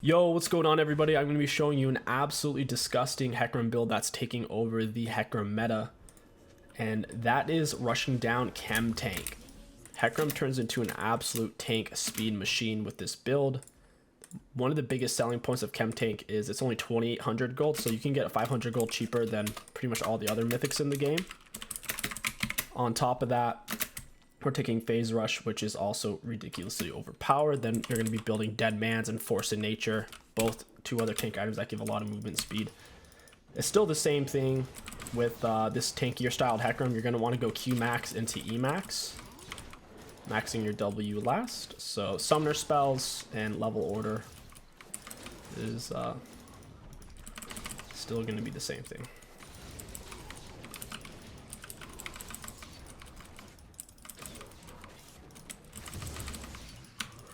Yo, what's going on, everybody? I'm going to be showing you an absolutely disgusting Hecarim build that's taking over the Hecarim meta, and that is rushing down 𝐒𝐿. Hecarim turns into an absolute tank speed machine with this build. One of the biggest selling points of 𝐒𝐿 is it's only 2,800 gold, so you can get 500 gold cheaper than pretty much all the other mythics in the game. On top of that, we're taking Phase Rush, which is also ridiculously overpowered. Then you're going to be building Dead Man's and Force in Nature, both two other tank items that give a lot of movement speed. It's still the same thing with this tankier styled Hecarim. You're going to want to go Q max into E max, maxing your W last. So summoner spells and level order is still going to be the same thing.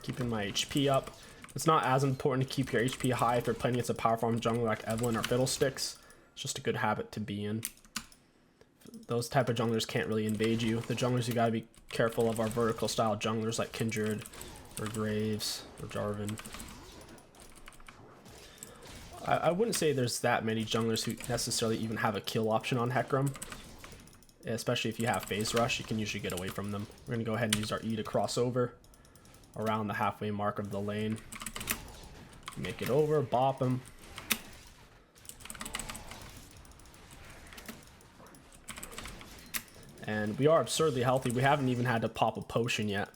Keeping my HP up. It's not as important to keep your HP high if you're playing against a power farm jungler like Evelynn or Fiddlesticks. It's just a good habit to be in. Those type of junglers can't really invade you. The junglers you gotta be careful of are vertical style junglers like Kindred or Graves or Jarvan. I wouldn't say there's that many junglers who necessarily even have a kill option on Hecarim. Especially if you have Phase Rush, you can usually get away from them. We're gonna go ahead and use our E to cross over around the halfway mark of the lane. Make it over, bop him. And we are absurdly healthy. We haven't even had to pop a potion yet.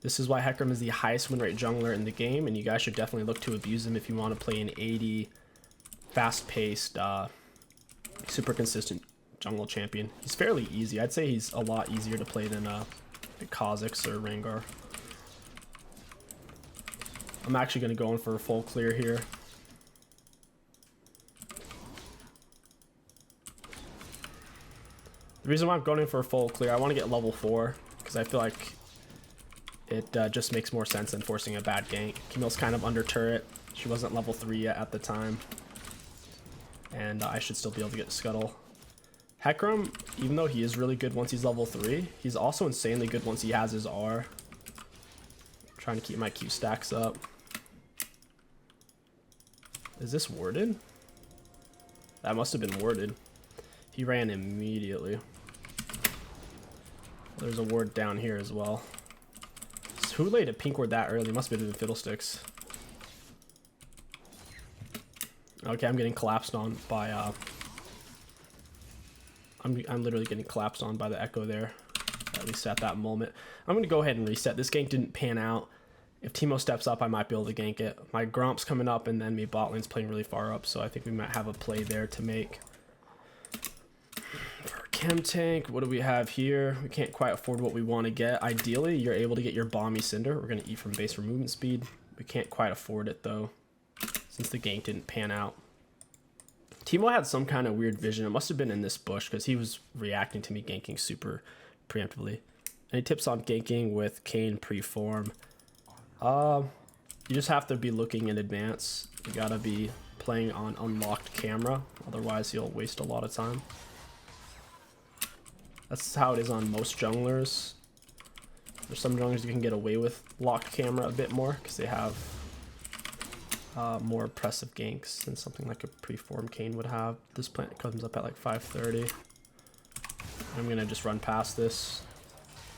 This is why Hecarim is the highest win rate jungler in the game, and you guys should definitely look to abuse him if you want to play an 80 fast-paced, super consistent jungle champion. He's fairly easy. I'd say he's a lot easier to play than 𝐒𝐿𝐾𝐋 or Rengar. I'm actually going to go in for a full clear here. The reason why I'm going in for a full clear, I want to get level 4, because I feel like it just makes more sense than forcing a bad gank. 𝐒𝐿's kind of under turret. She wasn't level 3 yet at the time. And I should still be able to get Scuttle. Hecarim, even though he is really good once he's level 3, he's also insanely good once he has his R. I'm trying to keep my Q stacks up. Is this warded? That must have been warded. He ran immediately. There's a ward down here as well. So who laid a pink ward that early? Must have been Fiddlesticks. Okay, I'm getting collapsed on by I'm literally getting collapsed on by the echo there, at least at that moment. I'm gonna go ahead and reset. This gank didn't pan out. If Teemo steps up, I might be able to gank it. My Gromp's coming up, and then me bot lane's playing really far up, so I think we might have a play there to make. For 𝐒𝐿, what do we have here? We can't quite afford what we want to get. Ideally, you're able to get your Balmy Cinder. We're going to eat from base for movement speed. We can't quite afford it, though, since the gank didn't pan out. Teemo had some kind of weird vision. It must have been in this bush, because he was reacting to me ganking super preemptively. Any tips on ganking with Kayn pre-form? You just have to be looking in advance. You gotta be playing on unlocked camera, otherwise you'll waste a lot of time. That's how it is on most junglers. There's some junglers you can get away with locked camera a bit more because they have more oppressive ganks than something like a pre-form Kayn would have. This plant comes up at like 5:30. I'm gonna just run past this.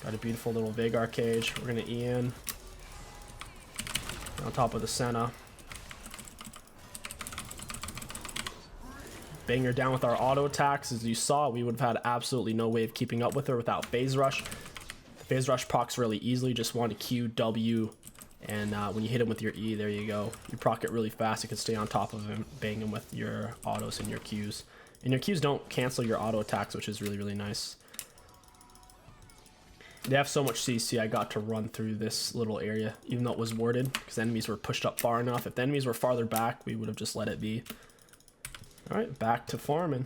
Got a beautiful little Veigar cage. We're gonna E in on top of the Senna. Bang her down with our auto attacks. As you saw, we would have had absolutely no way of keeping up with her without Phase Rush. The Phase Rush procs really easily. Just want to Q, W, and when you hit him with your E, there you go. You proc it really fast. You can stay on top of him, bang him with your autos and your Qs. And your Qs don't cancel your auto attacks, which is really, really nice. They have so much CC, I got to run through this little area, even though it was warded, because enemies were pushed up far enough. If the enemies were farther back, we would have just let it be. Alright, back to farming.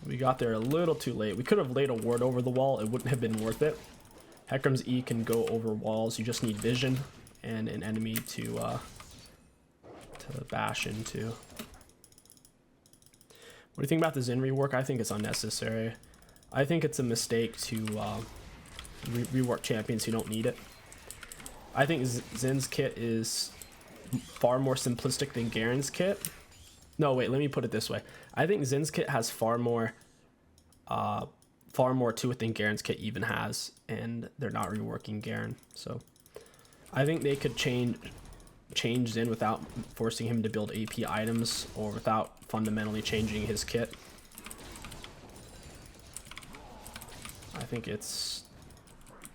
We got there a little too late. We could have laid a ward over the wall. It wouldn't have been worth it. Hecarim's E can go over walls. You just need vision and an enemy to bash into. What do you think about the Xin rework? I think it's unnecessary. I think it's a mistake to rework champions who don't need it. I think Zin's kit is far more simplistic than Garen's kit. No, wait, let me put it this way. I think Zin's kit has far more to it than Garen's kit even has, and they're not reworking Garen. So I think they could change Zin without forcing him to build AP items or without fundamentally changing his kit. I think it's...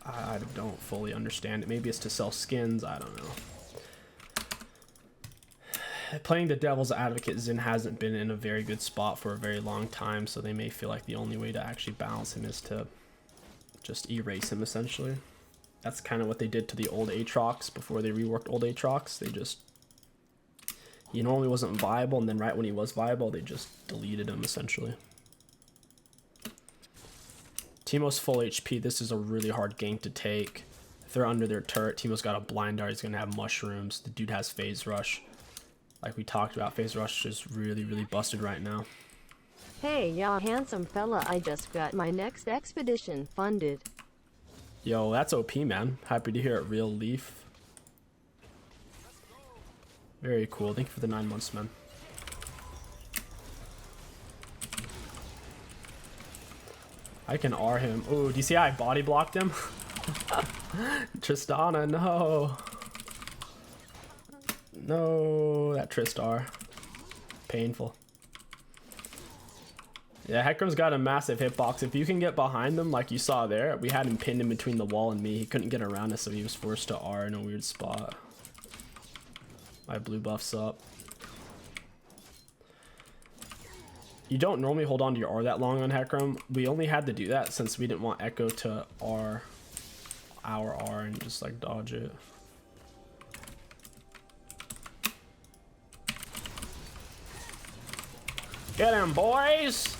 I don't fully understand it. Maybe it's to sell skins. I don't know. Playing the devil's advocate, Zin hasn't been in a very good spot for a very long time, so they may feel like the only way to actually balance him is to just erase him, essentially. That's kind of what they did to the old Aatrox before they reworked old Aatrox. They just... He normally wasn't viable, and then right when he was viable, they just deleted him, essentially. Teemo's full HP. This is a really hard gank to take. If they're under their turret, Teemo's got a blind dart. He's going to have mushrooms. The dude has phase rush. Like we talked about, phase rush is really, really busted right now. Hey, y'all handsome fella, I just got my next expedition funded. Yo, that's OP, man. Happy to hear it, Real Leaf. Very cool. Thank you for the 9 months, man. I can R him. Oh, do you see how I body blocked him? Tristana, no. No, that Tristar. Painful. Yeah, Hecarim's got a massive hitbox. If you can get behind him, like you saw there, we had him pinned in between the wall and me. He couldn't get around us, so he was forced to R in a weird spot. My blue buff's up. You don't normally hold on to your R that long on Hecarim. We only had to do that since we didn't want Echo to R our R and just like dodge it. Get him, boys!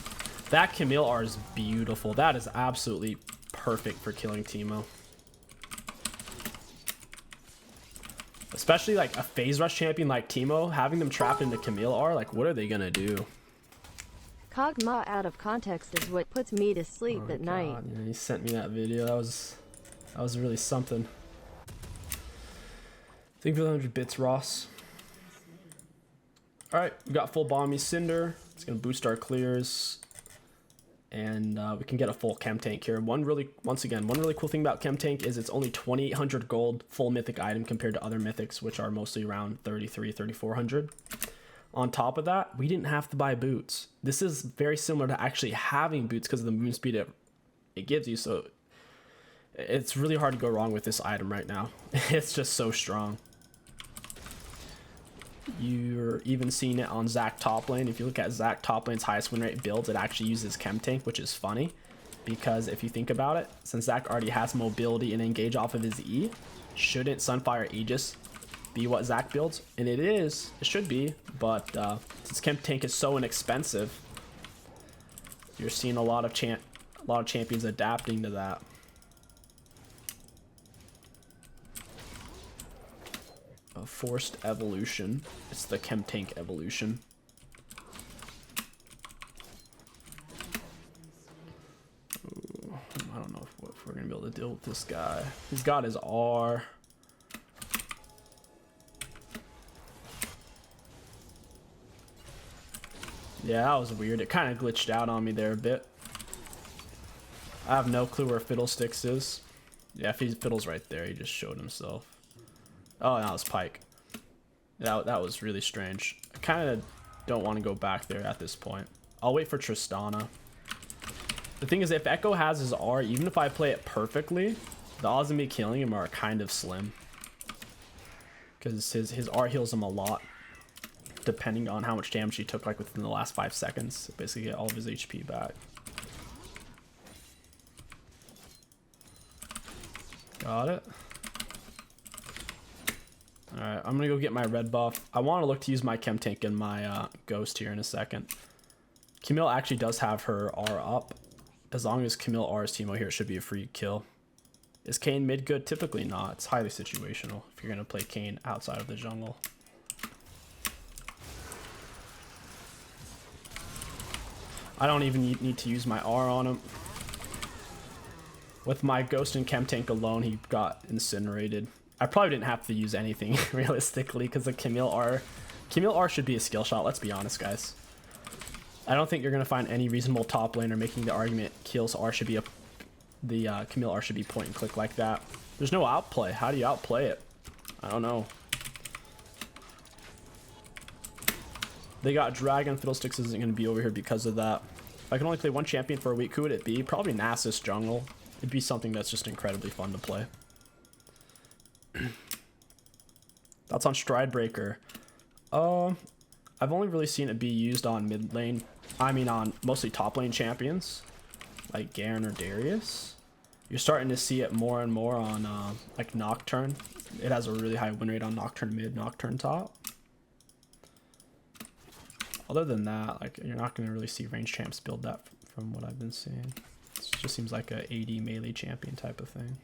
That Camille R is beautiful. That is absolutely perfect for killing Teemo. Especially like a phase rush champion like Teemo, having them trapped into Camille R, like what are they gonna do? 𝐒𝐿 out of context is what puts me to sleep at night. Yeah, he sent me that video. That was really something. Thank you for the 100 bits, Ross. All right, we got full Bomby Cinder. It's gonna boost our clears, and we can get a full Chem Tank here. Once again, one really cool thing about Chem Tank is it's only 2,800 gold full mythic item compared to other mythics, which are mostly around 3,400. On top of that, we didn't have to buy boots. This is very similar to actually having boots because of the movement speed it gives you. So it's really hard to go wrong with this item right now. It's just so strong. You're even seeing it on Zac top lane. If you look at Zac top lane's highest win rate builds, it actually uses Chem Tank, which is funny because if you think about it, since Zac already has mobility and engage off of his E, shouldn't Sunfire Aegis be what Zac builds? And it is, it should be, but since Chem Tank is so inexpensive, you're seeing a lot of champions adapting to that. A forced evolution. It's the Chem Tank evolution. Ooh, I don't know if we're gonna be able to deal with this guy. He's got his R. Yeah, that was weird. It kind of glitched out on me there a bit. I have no clue where Fiddlesticks is. Yeah, if he's Fiddle's right there, he just showed himself. Oh, that was Pyke. That was really strange. I kind of don't want to go back there at this point. I'll wait for Tristana. The thing is, if Echo has his R, even if I play it perfectly, the odds of me killing him are kind of slim. Because his R heals him a lot, depending on how much damage he took like within the last 5 seconds. Basically get all of his HP back. Got it. Alright, I'm gonna go get my red buff. I want to look to use my Chem Tank and my Ghost here in a second. Camille actually does have her R up. As long as Camille R's Teemo here, it should be a free kill. Is Kayn mid good? Typically not. It's highly situational if you're gonna play Kayn outside of the jungle. I don't even need to use my R on him. With my Ghost and Chem Tank alone, he got incinerated. I probably didn't have to use anything realistically because the 𝐒𝐿_R should be a skill shot. Let's be honest, guys. I don't think you're gonna find any reasonable top laner making the argument 𝐒𝐿_R should be 𝐒𝐿_R should be point and click like that. There's no outplay. How do you outplay it? I don't know. They got Dragon. Fiddlesticks isn't gonna be over here because of that. If I can only play one champion for a week, who would it be? Probably Nasus jungle. It'd be something that's just incredibly fun to play. That's on Stridebreaker. I've only really seen it be used on mid lane. I mean, on mostly top lane champions, like Garen or Darius. You're starting to see it more and more on like Nocturne. It has a really high win rate on Nocturne mid, Nocturne top. Other than that, like, you're not going to really see range champs build that from what I've been seeing. It just seems like a AD melee champion type of thing.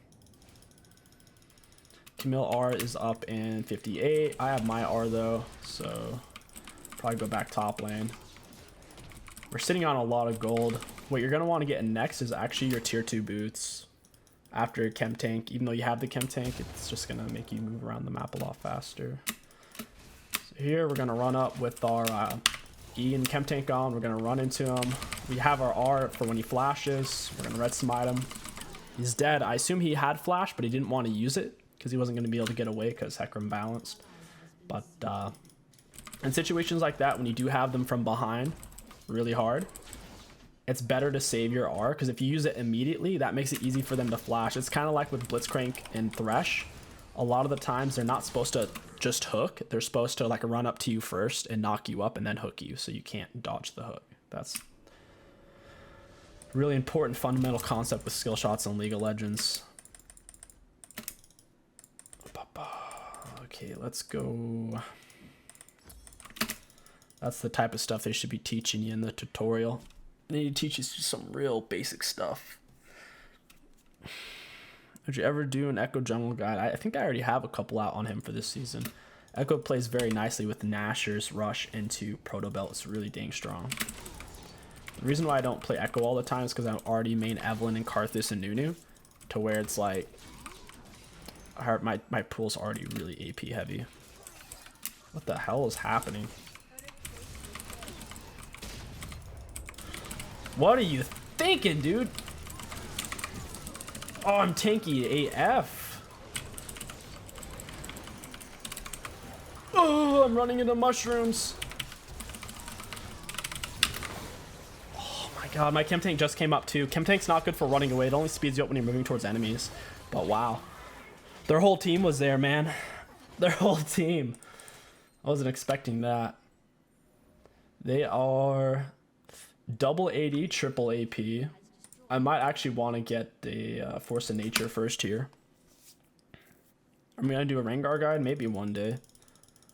𝐒𝐿_R is up in 58. I have my R though, so probably go back top lane. We're sitting on a lot of gold. What you're going to want to get next is actually your tier 2 boots after Chem Tank. Even though you have the Chem Tank, it's just going to make you move around the map a lot faster. So here we're going to run up with our E and Chem Tank on. We're going to run into him. We have our R for when he flashes. We're going to red smite him. He's dead. I assume he had flash, but he didn't want to use it because he wasn't going to be able to get away because Hecarim balanced. But in situations like that, when you do have them from behind really hard, it's better to save your R, because if you use it immediately, that makes it easy for them to flash. It's kind of like with Blitzcrank and Thresh. A lot of the times they're not supposed to just hook. They're supposed to like run up to you first and knock you up and then hook you, so you can't dodge the hook. That's a really important fundamental concept with skill shots in League of Legends. Okay, let's go. That's the type of stuff they should be teaching you in the tutorial. They need to teach you some real basic stuff. Would you ever do an 𝐒𝐿 jungle guide? I think I already have a couple out on him for this season. 𝐒𝐿 plays very nicely with Nashor's rush into Proto Belt. It's really dang strong. The reason why I don't play 𝐒𝐿 all the time is because I'm already main Evelynn and Karthus and Nunu, to where it's like my pool's already really AP heavy. What the hell is happening? What are you thinking, dude? Oh, I'm tanky AF. Oh, I'm running into mushrooms. Oh my god, my Chem Tank just came up too. Chem Tank's not good for running away. It only speeds you up when you're moving towards enemies. But wow. Their whole team was there, man. Their whole team. I wasn't expecting that. They are double AD, triple AP. I might actually want to get the Force of Nature first here. I'm going to do a Rengar guide maybe one day.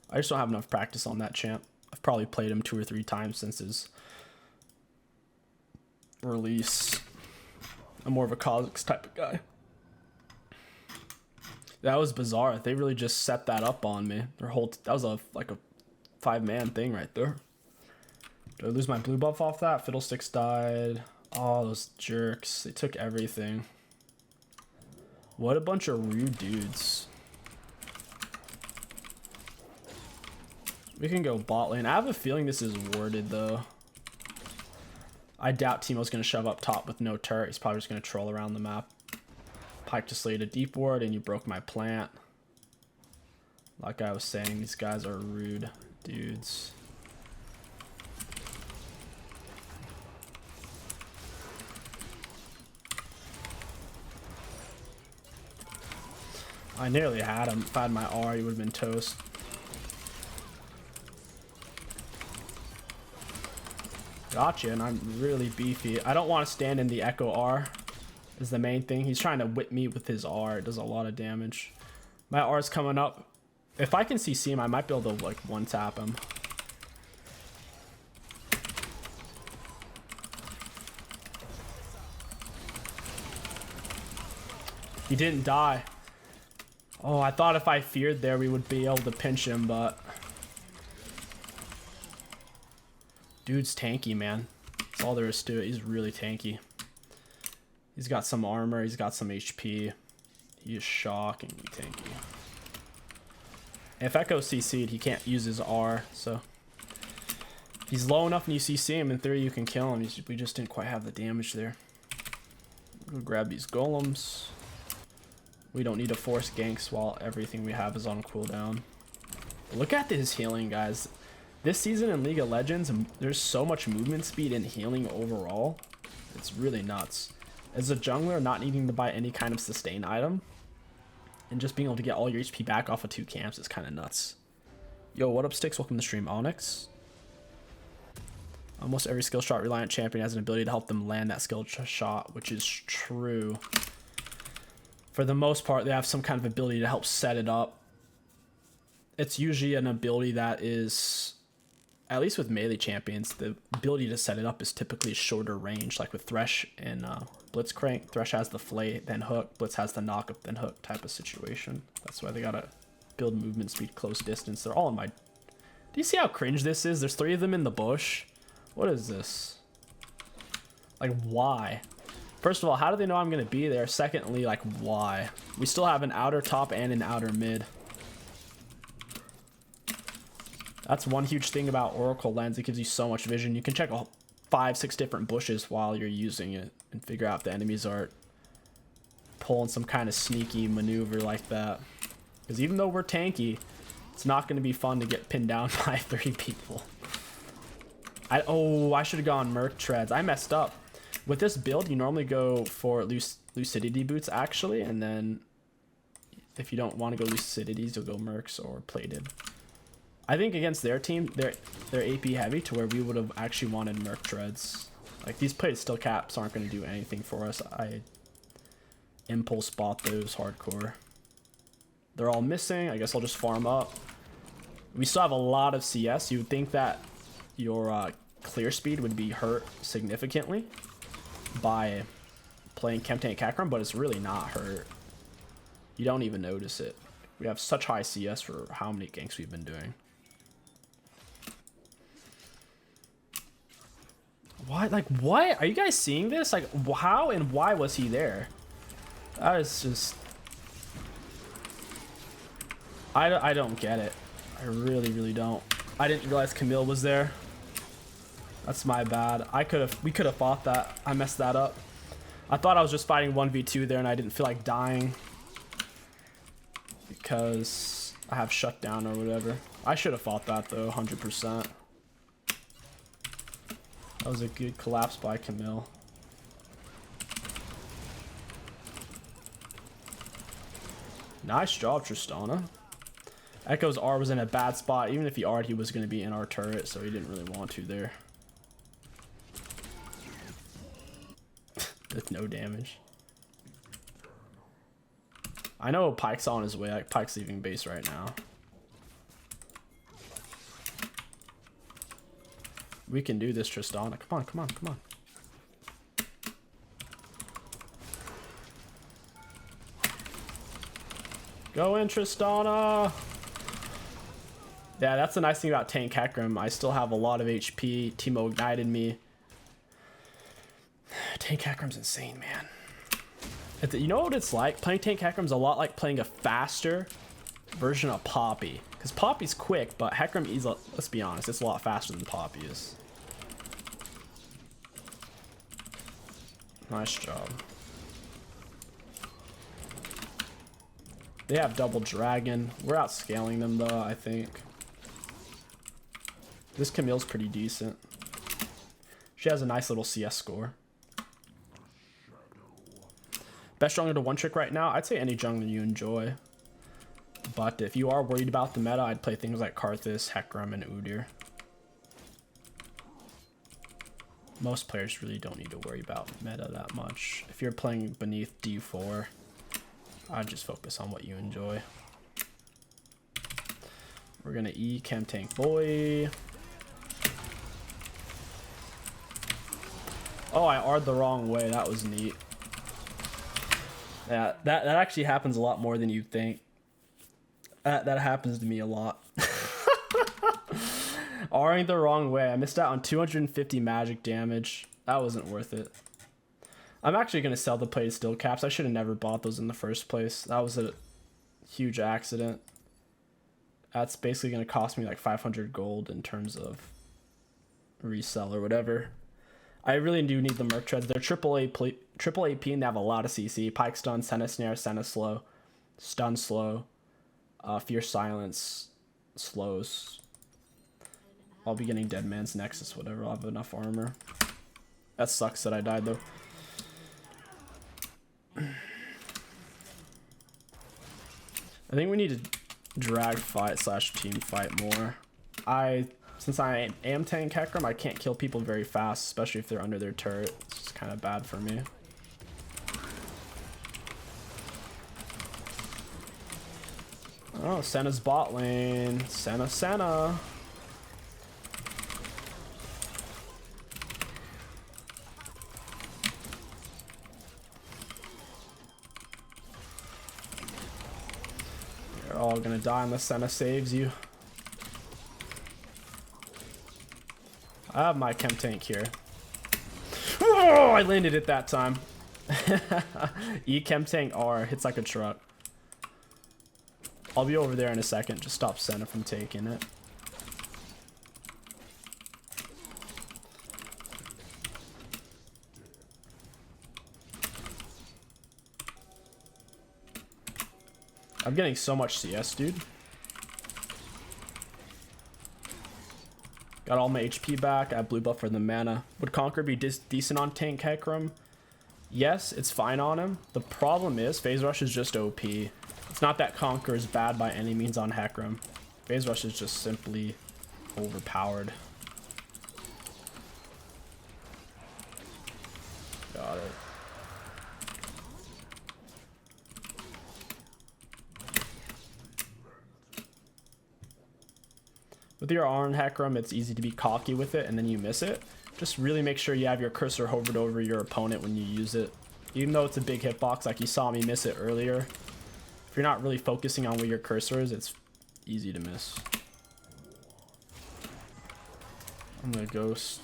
I just don't have enough practice on that champ. I've probably played him 2 or 3 times since his release. I'm more of a 𝐒𝐿𝐂𝐋 type of guy. That was bizarre. They really just set that up on me. Their whole that was like a 5-man thing right there. Did I lose my blue buff off that? Fiddlesticks died. Oh, those jerks. They took everything. What a bunch of rude dudes. We can go bot lane. I have a feeling this is warded though. I doubt Teemo's going to shove up top with no turret. He's probably just going to troll around the map. Pike just laid a deep ward and you broke my plant. Like I was saying, these guys are rude dudes. I nearly had him. If I had my R, he would have been toast. Gotcha, and I'm really beefy. I don't want to stand in the 𝐒𝐿_R is the main thing. He's trying to whip me with his R. It does a lot of damage. My R is coming up. If I can CC him, I might be able to like one-tap him. He didn't die. Oh, I thought if I feared there, we would be able to pinch him, but dude's tanky, man. That's all there is to it. He's really tanky. He's got some armor. He's got some HP. He is shockingly tanky. If Echo CC'd, he can't use his R, so if he's low enough and you CC him, in theory you can kill him. We just didn't quite have the damage there. We'll grab these golems. We don't need to force ganks while everything we have is on cooldown. Look at this healing, guys. This season in League of Legends, there's so much movement speed and healing overall. It's really nuts. As a jungler, not needing to buy any kind of sustain item and just being able to get all your HP back off of 2 camps is kind of nuts. Yo, what up, Sticks? Welcome to the stream, Onyx. Almost every skill shot reliant champion has an ability to help them land that skill shot, which is true. For the most part, they have some kind of ability to help set it up. It's usually an ability that is, at least with melee champions, the ability to set it up is typically shorter range, like with Thresh and Blitzcrank. Thresh has the flay, then hook. Blitz has the knock up, then hook type of situation. That's why they gotta build movement speed close distance. They're all in my... Do you see how cringe this is? There's 3 of them in the bush. What is this? Like, why? First of all, how do they know I'm gonna be there? Secondly, like, why? We still have an outer top and an outer mid. That's one huge thing about Oracle Lens. It gives you so much vision. You can check 5-6 different bushes while you're using it and figure out if the enemies are pulling some kind of sneaky maneuver like that. Because even though we're tanky, it's not going to be fun to get pinned down by 3 people. I should have gone Merc Treads. I messed up. With this build, you normally go for Lucidity Boots, actually, and then if you don't want to go Lucidities, you'll go Mercs or Plated. I think against their team, they're AP heavy to where we would have actually wanted Merc Treads. Like, these Plated Steel Caps aren't going to do anything for us. I impulse bought those hardcore. They're all missing. I guess I'll just farm up. We still have a lot of CS. You would think that your clear speed would be hurt significantly by playing 𝐒𝐿 Hecarim, but it's really not hurt. You don't even notice it. We have such high CS for how many ganks we've been doing. What? Like, what? Are you guys seeing this? Like, how and why was he there? That is just... I don't get it. I really, really don't. I didn't realize 𝐒𝐿 was there. That's my bad. We could have fought that. I messed that up. I thought I was just fighting 1v2 there and I didn't feel like dying because I have shutdown or whatever. I should have fought that though, 100%. That was a good collapse by 𝐒𝐿. Nice job, Tristana. Echo's R was in a bad spot. Even if he R'd, he was going to be in our turret, so he didn't really want to there. With no damage. I know Pyke's on his way. Like, Pyke's leaving base right now. We can do this, Tristana. Come on, come on, come on. Go in, Tristana. Yeah, that's the nice thing about Tank Hecarim. I still have a lot of HP. Teemo ignited me. Tank Hecarim's insane, man. You know what it's like? Playing Tank Hecarim's a lot like playing a faster version of Poppy. Because Poppy's quick, but Hecarim is, let's be honest, it's a lot faster than Poppy is. Nice job. They have double dragon. We're outscaling them though, I think. This 𝐒𝐿's pretty decent. She has a nice little CS score. Best jungler to one trick right now? I'd say any jungler you enjoy. But if you are worried about the meta, I'd play things like Karthus, Hecarim, and Udyr. Most players really don't need to worry about meta that much. If you're playing beneath D4, I'd just focus on what you enjoy. We're gonna 𝐒𝐿 tank boy. Oh, I R'd the wrong way. That was neat. Yeah, that actually happens a lot more than you'd think. That happens to me a lot. R'ing the wrong way. I missed out on 250 magic damage. That wasn't worth it. I'm actually going to sell the plated steel caps. I should have never bought those in the first place. That was a huge accident. That's basically going to cost me like 500 gold in terms of resell or whatever. I really do need the Merc Treads. They're triple AP and they have a lot of CC. Pike Stun, Senna Snare, Senna Slow, Stun Slow, Fierce Silence, Slows. I'll be getting Dead Man's Nexus, whatever. I'll have enough armor. That sucks that I died though. I think we need to drag fight / team fight more. Since I am tank Hecarim, I can't kill people very fast, especially if they're under their turret. It's just kind of bad for me. Oh, Senna's bot lane. Senna. You're all gonna die unless Senna saves you. I have my chem tank here. Oh, I landed it that time. 𝐒𝐿 hits like a truck. I'll be over there in a second. Just stop Senna from taking it. I'm getting so much CS, dude. Got all my HP back. I have blue buff for the mana. Would Conquer be decent on tank Hecarim? Yes, it's fine on him. The problem is Phase Rush is just OP. It's not that Conquer is bad by any means on Hecarim. Phase Rush is just simply overpowered. Got it. With your Arn Hecarim, it's easy to be cocky with it and then you miss it. Just really make sure you have your cursor hovered over your opponent when you use it. Even though it's a big hitbox, like you saw me miss it earlier. If you're not really focusing on where your cursor is, it's easy to miss. I'm gonna ghost.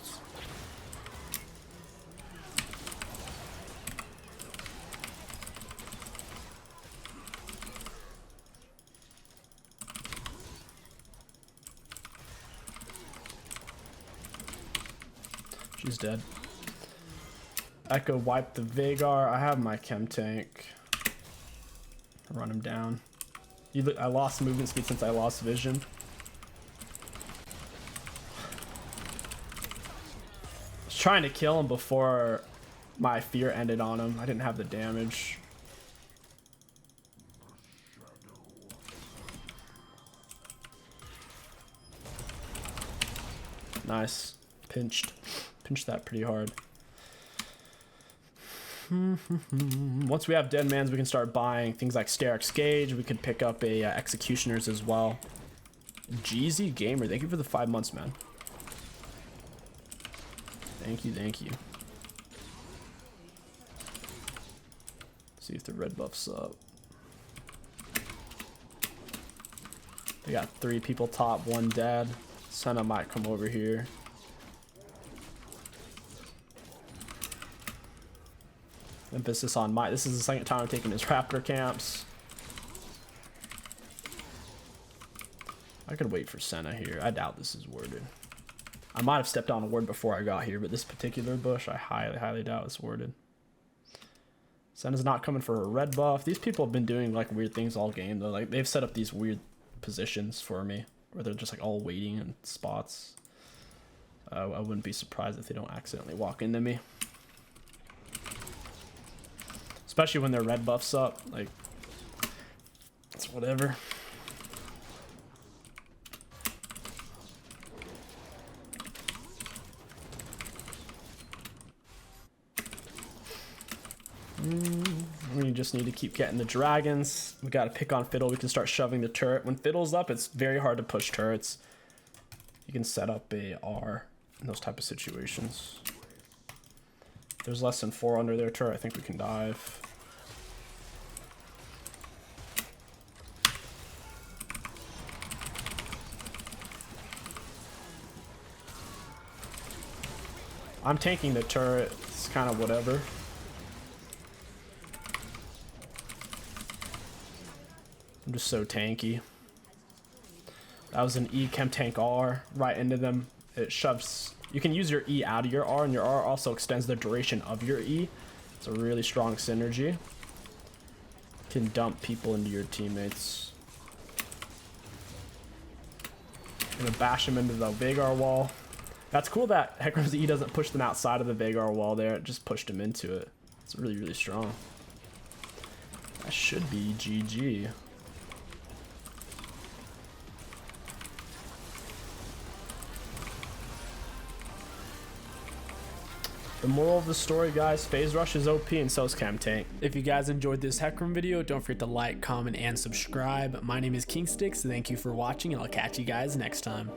She's dead. Echo wiped the Veigar. I have my chem tank. Run him down. I lost movement speed since I lost vision. I was trying to kill him before my fear ended on him. I didn't have the damage. Nice. Pinched that pretty hard. Once we have dead mans, we can start buying things like Steric's Gauge. We could pick up a Executioners as well. GZ Gamer, thank you for the 5 months, man. Thank you. See if the red buff's up. They got 3 people top, 1 dead. Senna might come over here. Emphasis on this is the second time I'm taking his raptor camps. I could wait for Senna here. I doubt this is worded. I might have stepped on a word before I got here, but this particular bush, I highly doubt it's worded. Senna's not coming for a red buff. These people have been doing like weird things all game though. Like they've set up these weird positions for me where they're just like all waiting in spots. I wouldn't be surprised if they don't accidentally walk into me. Especially when their red buff's up, like, it's whatever. We just need to keep getting the dragons. We gotta pick on Fiddle. We can start shoving the turret. When Fiddle's up, it's very hard to push turrets. You can set up a R in those type of situations. If there's less than 4 under their turret, I think we can dive. I'm tanking the turret. It's kind of whatever. I'm just so tanky. That was an 𝐒𝐒𝐃𝐋𝐒 right into them. It shoves. You can use your E out of your R, and your R also extends the duration of your E. It's a really strong synergy. Can dump people into your teammates. Gonna bash him into the Veigar wall. That's cool that Hecarim's E doesn't push them outside of the Veigar wall there. It just pushed him into it. It's really, really strong. That should be GG. The moral of the story, guys, phase rush is OP and so is 𝐒𝐿. If you guys enjoyed this Hecarim video, don't forget to like, comment, and subscribe. My name is 𝐒𝐿, thank you for watching, and I'll catch you guys next time.